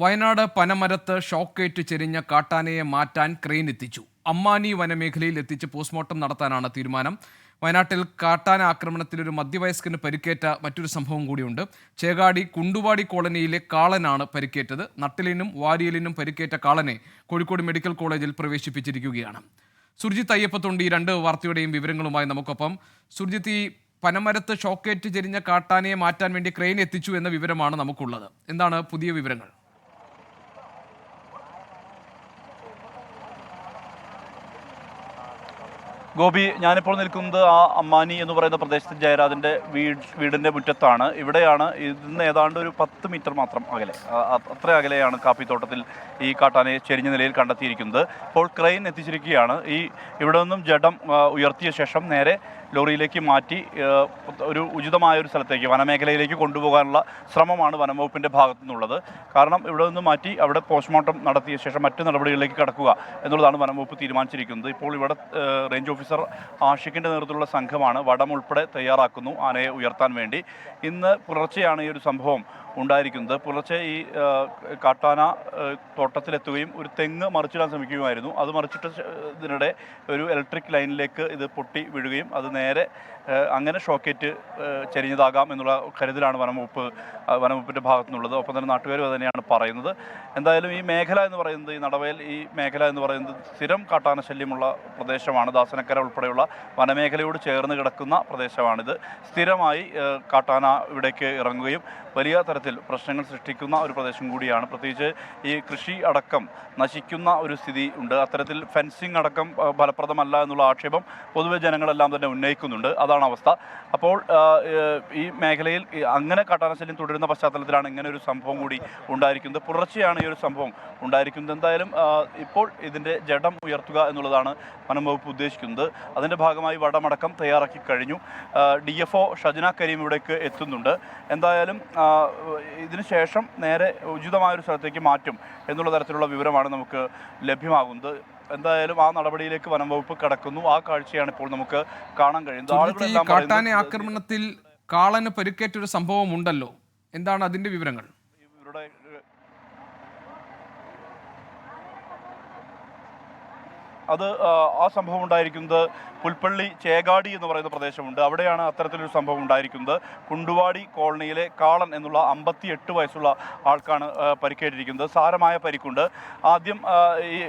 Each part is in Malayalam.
വയനാട് പനമരത്ത് ഷോക്കേറ്റ് ചെരിഞ്ഞ കാട്ടാനയെ മാറ്റാൻ ക്രെയിൻ എത്തിച്ചു. അമ്മാനി വനമേഖലയിൽ എത്തിച്ച് പോസ്റ്റ്മോർട്ടം നടത്താനാണ് തീരുമാനം. വയനാട്ടിൽ കാട്ടാന ആക്രമണത്തിൽ ഒരു മധ്യവയസ്കന് പരിക്കേറ്റ മറ്റൊരു സംഭവം കൂടിയുണ്ട്. ചേകാടി കുണ്ടുവാടി കോളനിയിലെ കാളനാണ് പരിക്കേറ്റത്. നട്ടിലിനും വാരിയലിനും പരിക്കേറ്റ കാളനെ കോഴിക്കോട് മെഡിക്കൽ കോളേജിൽ പ്രവേശിപ്പിച്ചിരിക്കുകയാണ്. സുർജിത്ത് അയ്യപ്പത്തുണ്ട് ഈ രണ്ട് വാർത്തയുടെയും വിവരങ്ങളുമായി നമുക്കൊപ്പം. സുർജിത്ത്, ഈ പനമരത്ത് ഷോക്കേറ്റ് ചെരിഞ്ഞ കാട്ടാനയെ മാറ്റാൻ വേണ്ടി ക്രെയിൻ എത്തിച്ചു എന്ന വിവരമാണ് നമുക്കുള്ളത്. എന്താണ് പുതിയ വിവരങ്ങൾ? ഗോപി, ഞാനിപ്പോൾ നിൽക്കുന്നത് ആ അമ്മാനി എന്ന് പറയുന്ന പ്രദേശത്ത് ജയരാജൻ്റെ വീടിൻ്റെ മുറ്റത്താണ്. ഇവിടെയാണ് ഇന്ന് ഏതാണ്ട് ഒരു 10 മീറ്റർ മാത്രം അകലെ, അത്ര അകലെയാണ് കാപ്പിത്തോട്ടത്തിൽ ഈ കാട്ടാനയെ ചെരിഞ്ഞ നിലയിൽ കണ്ടെത്തിയിരിക്കുന്നത്. ഇപ്പോൾ ക്രെയിൻ എത്തിച്ചിരിക്കുകയാണ്. ഇവിടെ നിന്നും ജഡം ഉയർത്തിയ ശേഷം നേരെ ലോറിയിലേക്ക് മാറ്റി ഒരു ഉചിതമായ ഒരു സ്ഥലത്തേക്ക്, വനമേഖലയിലേക്ക് കൊണ്ടുപോകാനുള്ള ശ്രമമാണ് വനംവകുപ്പിൻ്റെ ഭാഗത്തു നിന്നുള്ളത്. കാരണം ഇവിടെ നിന്ന് മാറ്റി അവിടെ പോസ്റ്റ്മോർട്ടം നടത്തിയ ശേഷം മറ്റു നടപടികളിലേക്ക് കടക്കുക എന്നുള്ളതാണ് വനംവകുപ്പ് തീരുമാനിച്ചിരിക്കുന്നത്. ഇപ്പോൾ ഇവിടെ റേഞ്ച് ഓഫീസർ ആഷിഖിൻ്റെ നേതൃത്വത്തിലുള്ള സംഘമാണ് വടം ഉൾപ്പെടെ തയ്യാറാക്കുന്നു ആനയെ ഉയർത്താൻ വേണ്ടി. ഇന്ന് പുലർച്ചെയാണ് ഈ ഒരു സംഭവം ഉണ്ടായിരിക്കുന്നത്. പുലർച്ചെ ഈ കാട്ടാന തോട്ടത്തിലെത്തുകയും ഒരു തെങ്ങ് മറിച്ചിടാൻ ശ്രമിക്കുകയായിരുന്നു. അത് മറിച്ചിട്ടതിനിടെ ഒരു ഇലക്ട്രിക് ലൈനിലേക്ക് ഇത് പൊട്ടി വീഴുകയും അത് നേരെ അങ്ങനെ ഷോക്കേറ്റ് ചെരിഞ്ഞതാകാം എന്നുള്ള കരുതലാണ് വനംവകുപ്പിൻ്റെ ഭാഗത്തു നിന്നുള്ളത്. ഒപ്പം തന്നെ നാട്ടുകാരും അത് തന്നെയാണ് പറയുന്നത്. എന്തായാലും ഈ മേഖല എന്ന് പറയുന്നത്, ഈ നടവേൽ ഈ മേഖല എന്ന് പറയുന്നത് സ്ഥിരം കാട്ടാന ശല്യമുള്ള പ്രദേശമാണ്. ദാസനക്കര ഉൾപ്പെടെയുള്ള വനമേഖലയോട് ചേർന്ന് കിടക്കുന്ന പ്രദേശമാണിത്. സ്ഥിരമായി കാട്ടാന ഇവിടേക്ക് ഇറങ്ങുകയും വലിയ തരത്തിൽ പ്രശ്നങ്ങൾ സൃഷ്ടിക്കുന്ന ഒരു പ്രദേശം കൂടിയാണ്. പ്രത്യേകിച്ച് ഈ കൃഷി അടക്കം നശിക്കുന്ന ഒരു സ്ഥിതി ഉണ്ട്. അത്തരത്തിൽ ഫെൻസിങ് അടക്കം ഫലപ്രദമല്ല എന്നുള്ള ആക്ഷേപം പൊതുവെ ജനങ്ങളെല്ലാം തന്നെ ഉന്നയിക്കുന്നുണ്ട്. അതാണ് അവസ്ഥ. അപ്പോൾ ഈ മേഖലയിൽ അങ്ങനെ കാട്ടാനശല്യം തുടരുന്ന പശ്ചാത്തലത്തിലാണ് ഇങ്ങനെ ഒരു സംഭവം കൂടി ഉണ്ടായിരിക്കുന്നത്. പുലർച്ചെയാണ് ഈ ഒരു സംഭവം ഉണ്ടായിരിക്കുന്നത്. എന്തായാലും ഇപ്പോൾ ഇതിൻ്റെ ജഡം ഉയർത്തുക എന്നുള്ളതാണ് വനം വകുപ്പ് ഉദ്ദേശിക്കുന്നത്. അതിൻ്റെ ഭാഗമായി വടമടക്കം തയ്യാറാക്കി കഴിഞ്ഞു. DFO ഷജന കരീം ഇവിടേക്ക് എത്തുന്നുണ്ട്. എന്തായാലും ഇതിനുശേഷം നേരെ ഉചിതമായൊരു സ്ഥലത്തേക്ക് മാറ്റും എന്നുള്ള തരത്തിലുള്ള വിവരമാണ് നമുക്ക് ലഭ്യമാകുന്നത്. എന്തായാലും ആ നടപടിയിലേക്ക് വനം വകുപ്പ് കടക്കുന്നു. ആ കാഴ്ചയാണ് ഇപ്പോൾ നമുക്ക് കാണാൻ കഴിയുന്നത്. കാട്ടാന ആക്രമണത്തിൽ കാളന് പരിക്കേറ്റൊരു സംഭവം ഉണ്ടല്ലോ, എന്താണ് അതിന്റെ വിവരങ്ങൾ? അത് ആ സംഭവം ഉണ്ടായിരിക്കുന്നത് പുൽപ്പള്ളി ചേകാടി എന്ന് പറയുന്ന പ്രദേശമുണ്ട്. അവിടെയാണ് അത്തരത്തിലൊരു സംഭവം ഉണ്ടായിരിക്കുന്നത്. കുണ്ടുവാടി കോളനിയിലെ കാളൻ എന്നുള്ള 58 വയസ്സുള്ള ആൾക്കാണ് പരിക്കേറ്റിരിക്കുന്നത്. സാരമായ പരിക്കുണ്ട്. ആദ്യം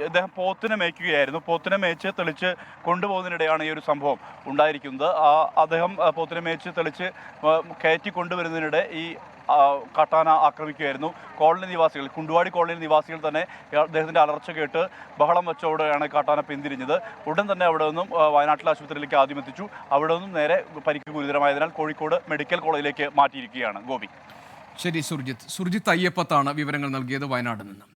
ഇദ്ദേഹം പോത്തിനെ മേയ്ക്കുകയായിരുന്നു. പോത്തിനെ മേയ്ച്ച് തെളിച്ച് കൊണ്ടുപോകുന്നതിനിടെയാണ് ഈ ഒരു സംഭവം ഉണ്ടായിരിക്കുന്നത്. അദ്ദേഹം പോത്തിനെ മേയ്ച്ച് തെളിച്ച് കയറ്റി കൊണ്ടുവരുന്നതിനിടെ ഈ കാട്ടാന ആക്രമിക്കുകയായിരുന്നു. കോളനി നിവാസികൾ, കുണ്ടുവാടി കോളനി നിവാസികൾ തന്നെ അദ്ദേഹത്തിൻ്റെ അലർച്ച കേട്ട് ബഹളം വെച്ചോടെയാണ് കാട്ടാന പിന്തിരിഞ്ഞത്. ഉടൻ തന്നെ അവിടെ നിന്നും വയനാട്ടിലെ ആശുപത്രിയിലേക്ക് ആദ്യം എത്തിച്ചു. അവിടെ നിന്നും നേരെ പരിക്ക് ഗുരുതരമായതിനാൽ കോഴിക്കോട് മെഡിക്കൽ കോളേജിലേക്ക് മാറ്റിയിരിക്കുകയാണ്. ഗോപി. ശരി സുർജിത്ത് അയ്യപ്പത്താണ് വിവരങ്ങൾ നൽകിയത് വയനാട് നിന്ന്.